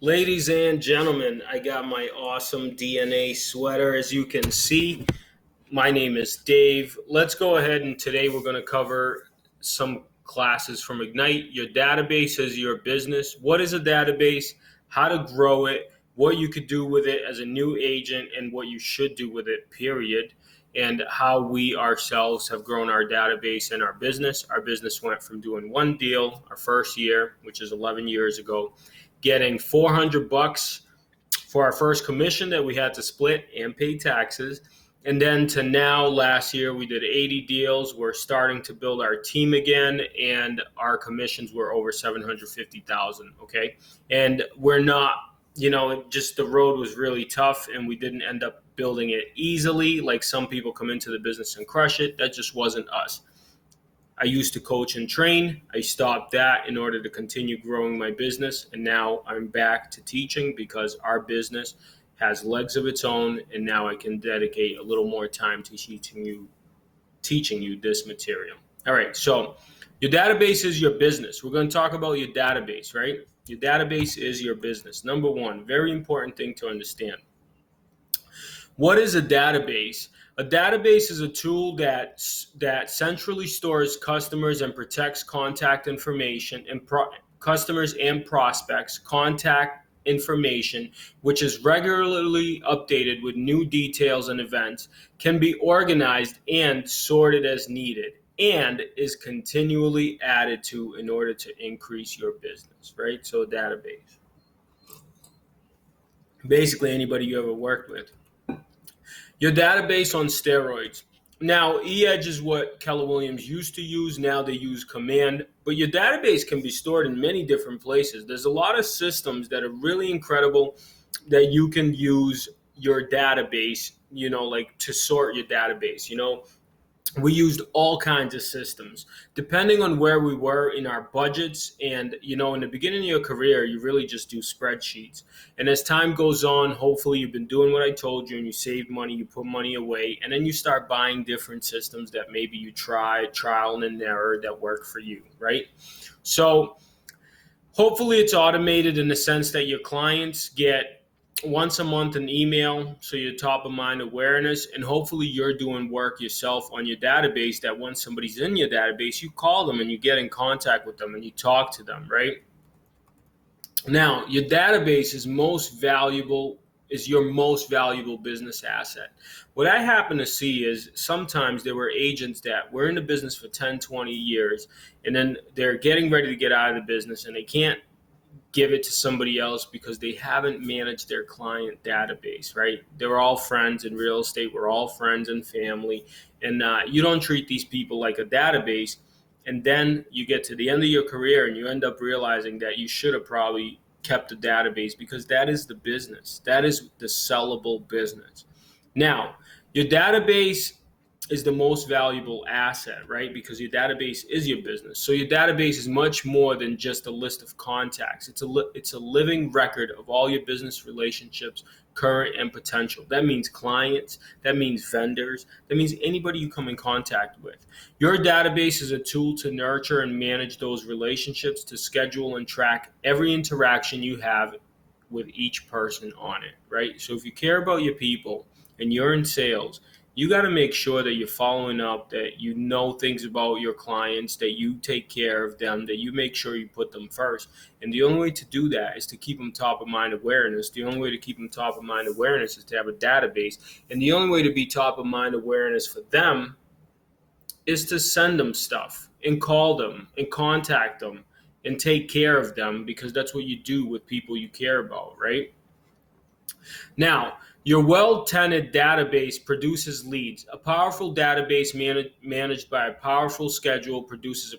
Ladies and gentlemen, I got my awesome DNA sweater. As you can see, my name is Dave. Let's go ahead and today we're going to cover some classes from Ignite. Your database is your business. What is a database? How to grow it, what you could do with it as a new agent, and what you should do with it, period. And how we ourselves have grown our database and our business. Our business went from doing one deal our first year, which is 11 years ago, getting $400 for our first commission that we had to split and pay taxes. And then to now, last year, we did 80 deals. We're starting to build our team again, and our commissions were over 750,000. Okay. And we're not, just the road was really tough, and we didn't end up building it easily. Like some people come into the business and crush it. That just wasn't us. I used to coach and train. I stopped that in order to continue growing my business. And now I'm back to teaching because our business has legs of its own. And now I can dedicate a little more time to teaching you this material. All right. So your database is your business. We're going to talk about your database, right? Your database is your business. Number one, very important thing to understand. What is a database? A database is a tool that centrally stores customers and protects contact information and customers and prospects contact information, which is regularly updated with new details and events, can be organized and sorted as needed, and is continually added to in order to increase your business, right? So a database. Basically anybody you ever worked with. Your database on steroids. Now, E-Edge is what Keller Williams used to use. Now they use Command. But your database can be stored in many different places. There's a lot of systems that are really incredible that you can use your database, like to sort your database. We used all kinds of systems depending on where we were in our budgets. And, in the beginning of your career, you really just do spreadsheets. And as time goes on, hopefully you've been doing what I told you and you save money, you put money away, and then you start buying different systems that maybe you trial and error that work for you, right? So hopefully it's automated in the sense that your clients get once a month an email, so your top of mind awareness, and hopefully you're doing work yourself on your database that when somebody's in your database, you call them and you get in contact with them and you talk to them, right? Now, your database is your most valuable business asset. What I happen to see is sometimes there were agents that were in the business for 10, 20 years, and then they're getting ready to get out of the business and they can't give it to somebody else because they haven't managed their client database, right? They're all friends in real estate. We're all friends and family. And you don't treat these people like a database. And then you get to the end of your career and you end up realizing that you should have probably kept a database because that is the business. That is the sellable business. Now, your database is the most valuable asset, right? Because your database is your business. So your database is much more than just a list of contacts. It's a living record of all your business relationships, current and potential. That means clients, that means vendors, that means anybody you come in contact with. Your database is a tool to nurture and manage those relationships, to schedule and track every interaction you have with each person on it, right? So if you care about your people and you're in sales, you got to make sure that you're following up, that you know things about your clients, that you take care of them, that you make sure you put them first. And the only way to do that is to keep them top of mind awareness. The only way to keep them top of mind awareness is to have a database. And the only way to be top of mind awareness for them is to send them stuff and call them and contact them and take care of them, because that's what you do with people you care about, right? Now, your well-tended database produces leads. A powerful database managed by a powerful schedule produces a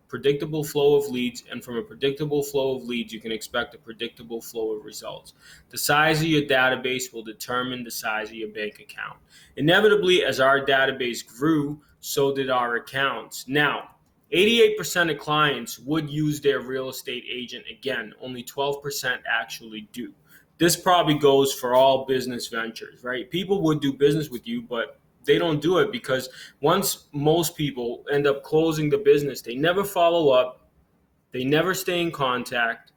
predictable flow of leads, and from a predictable flow of leads, you can expect a predictable flow of results. The size of your database will determine the size of your bank account. Inevitably, as our database grew, so did our accounts. Now, 88% of clients would use their real estate agent again. Only 12% actually do. This probably goes for all business ventures, right? People would do business with you, but they don't do it because once most people end up closing the business, they never follow up, they never stay in contact,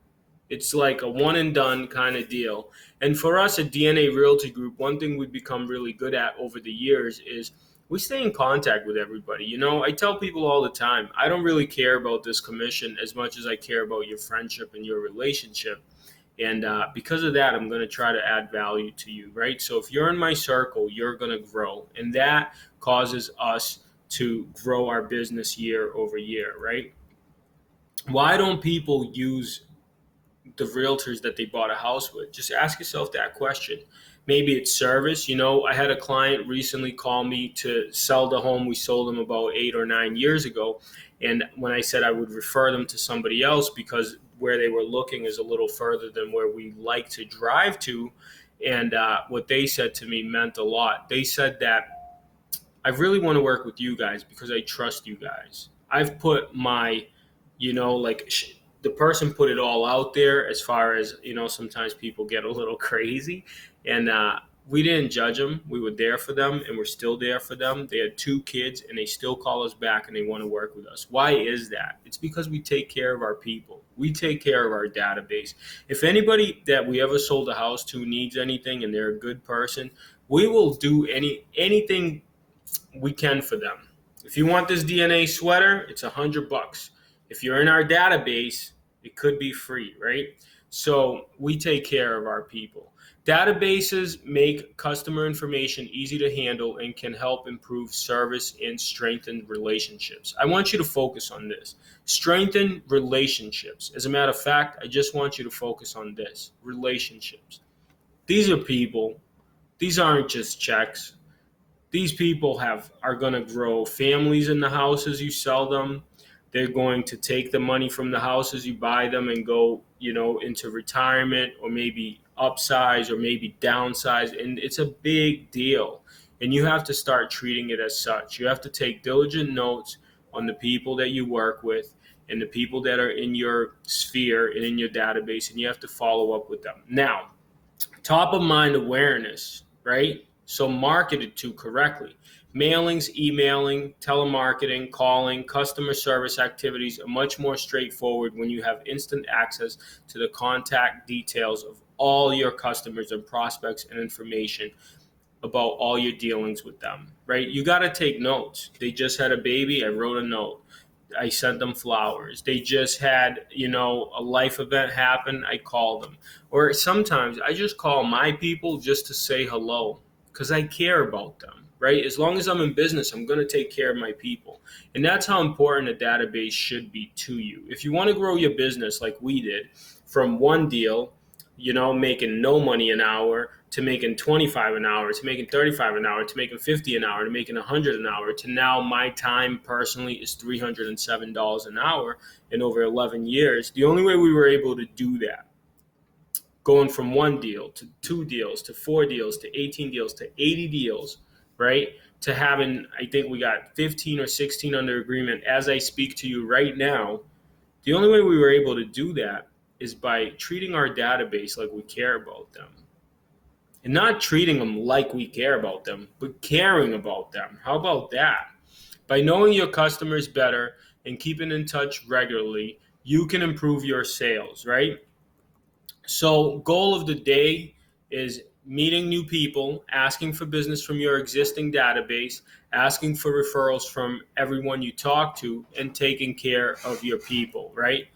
It's like a one and done kind of deal. And for us at DNA Realty Group, one thing we've become really good at over the years is we stay in contact with everybody. I tell people all the time, I don't really care about this commission as much as I care about your friendship and your relationship. And because of that, I'm going to try to add value to you, right? So if you're in my circle, you're going to grow. And that causes us to grow our business year over year, right? Why don't people use the realtors that they bought a house with? Just ask yourself that question. Maybe it's service. I had a client recently call me to sell the home we sold them about 8 or 9 years ago. And when I said I would refer them to somebody else because where they were looking is a little further than where we like to drive to. And what they said to me meant a lot. They said that I really want to work with you guys because I trust you guys. I've put my, the person put it all out there as far as, sometimes people get a little crazy. And we didn't judge them. We were there for them and we're still there for them. They had 2 kids and they still call us back and they want to work with us. Why is that? It's because we take care of our people. We take care of our database. If anybody that we ever sold a house to needs anything and they're a good person, we will do anything we can for them. If you want this DNA sweater, it's $100. If you're in our database, it could be free, right? So we take care of our people. Databases make customer information easy to handle and can help improve service and strengthen relationships. I want you to focus on this. Strengthen relationships. As a matter of fact, I just want you to focus on this. Relationships. These are people. These aren't just checks. These people are going to grow families in the houses you sell them. They're going to take the money from the houses you buy them and go, into retirement or maybe upsize or maybe downsize. And it's a big deal. And you have to start treating it as such. You have to take diligent notes on the people that you work with and the people that are in your sphere and in your database, and you have to follow up with them. Now, top of mind awareness, right? So marketed to correctly. Mailings, emailing, telemarketing, calling, customer service activities are much more straightforward when you have instant access to the contact details of all your customers and prospects and information about all your dealings with them, right? You got to take notes. They just had a baby, I wrote a note. I sent them flowers. They just had, a life event happen, I called them. Or sometimes I just call my people just to say hello because I care about them, right? As long as I'm in business, I'm going to take care of my people. And that's how important a database should be to you. If you want to grow your business like we did from one deal, making no money an hour to making 25 an hour, to making 35 an hour, to making 50 an hour, to making 100 an hour, to now my time personally is $307 an hour in over 11 years. The only way we were able to do that, going from one deal to 2 deals to 4 deals to 18 deals to 80 deals, right? To having, I think we got 15 or 16 under agreement as I speak to you right now. The only way we were able to do that is by treating our database like we care about them. And not treating them like we care about them, but caring about them. How about that? By knowing your customers better and keeping in touch regularly, you can improve your sales, right? So, goal of the day is meeting new people, asking for business from your existing database, asking for referrals from everyone you talk to, and taking care of your people, right?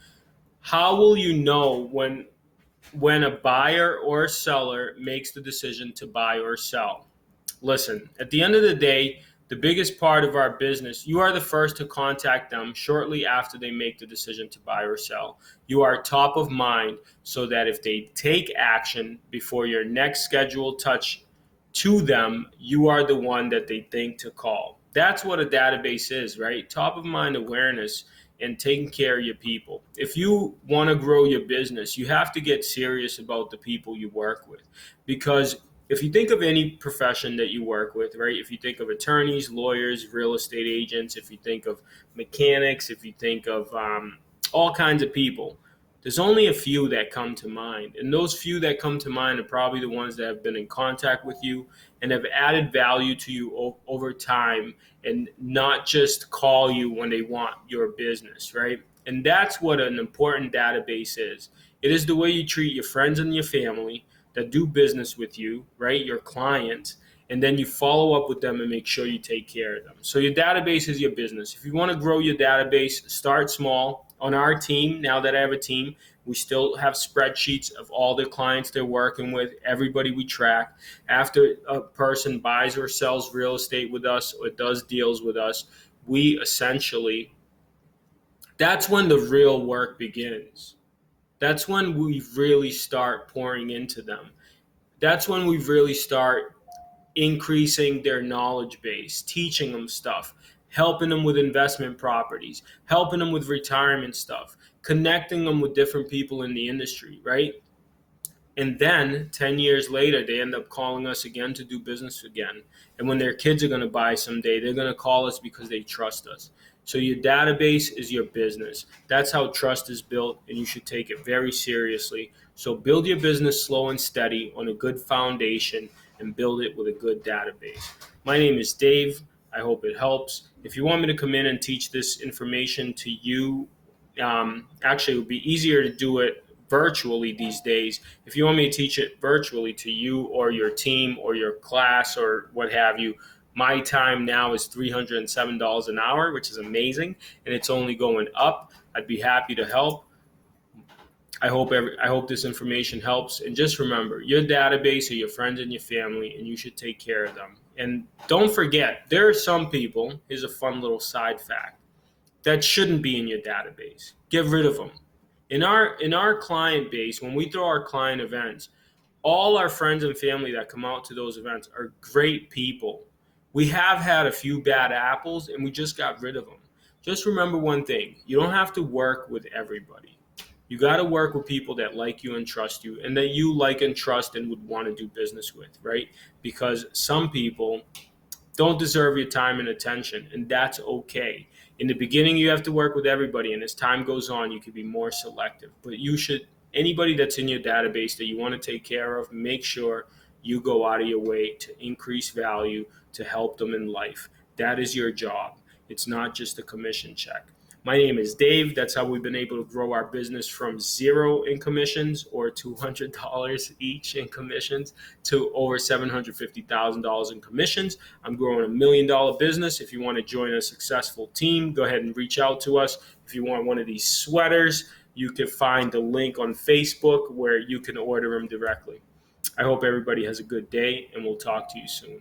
How will you know when a buyer or a seller makes the decision to buy or sell? Listen, at the end of the day, the biggest part of our business, you are the first to contact them shortly after they make the decision to buy or sell. You are top of mind so that if they take action before your next scheduled touch to them, you are the one that they think to call. That's what a database is, right? Top of mind awareness and taking care of your people. If you want to grow your business, you have to get serious about the people you work with. Because if you think of any profession that you work with, right? If you think of attorneys, lawyers, real estate agents, if you think of mechanics, if you think of all kinds of people, there's only a few that come to mind. And those few that come to mind are probably the ones that have been in contact with you and have added value to you over time and not just call you when they want your business, right? And that's what an important database is. It is the way you treat your friends and your family that do business with you, right? Your clients, and then you follow up with them and make sure you take care of them. So your database is your business. If you want to grow your database, start small. On our team, now that I have a team, we still have spreadsheets of all the clients they're working with, everybody we track. After a person buys or sells real estate with us or does deals with us, we essentially, that's when the real work begins. That's when we really start pouring into them. That's when we really start increasing their knowledge base, teaching them stuff, helping them with investment properties, helping them with retirement stuff, connecting them with different people in the industry, right? And then 10 years later, they end up calling us again to do business again. And when their kids are going to buy someday, they're going to call us because they trust us. So your database is your business. That's how trust is built, and you should take it very seriously. So build your business slow and steady on a good foundation and build it with a good database. My name is Dave. I hope it helps. If you want me to come in and teach this information to you, actually, it would be easier to do it virtually these days. If you want me to teach it virtually to you or your team or your class or what have you, my time now is $307 an hour, which is amazing, and it's only going up. I'd be happy to help. I hope this information helps. And just remember, your database are your friends and your family, and you should take care of them. And don't forget, there are some people, here's a fun little side fact, that shouldn't be in your database. Get rid of them. In our client base, when we throw our client events, all our friends and family that come out to those events are great people. We have had a few bad apples, and we just got rid of them. Just remember one thing: you don't have to work with everybody. You got to work with people that like you and trust you, and that you like and trust and would want to do business with, right? Because some people don't deserve your time and attention, and that's okay. In the beginning, you have to work with everybody, and as time goes on, you can be more selective. But you should, anybody that's in your database that you want to take care of, make sure you go out of your way to increase value to help them in life. That is your job. It's not just a commission check. My name is Dave. That's how we've been able to grow our business from zero in commissions or $200 each in commissions to over $750,000 in commissions. I'm growing $1 million business. If you want to join a successful team, go ahead and reach out to us. If you want one of these sweaters, you can find the link on Facebook where you can order them directly. I hope everybody has a good day, and we'll talk to you soon.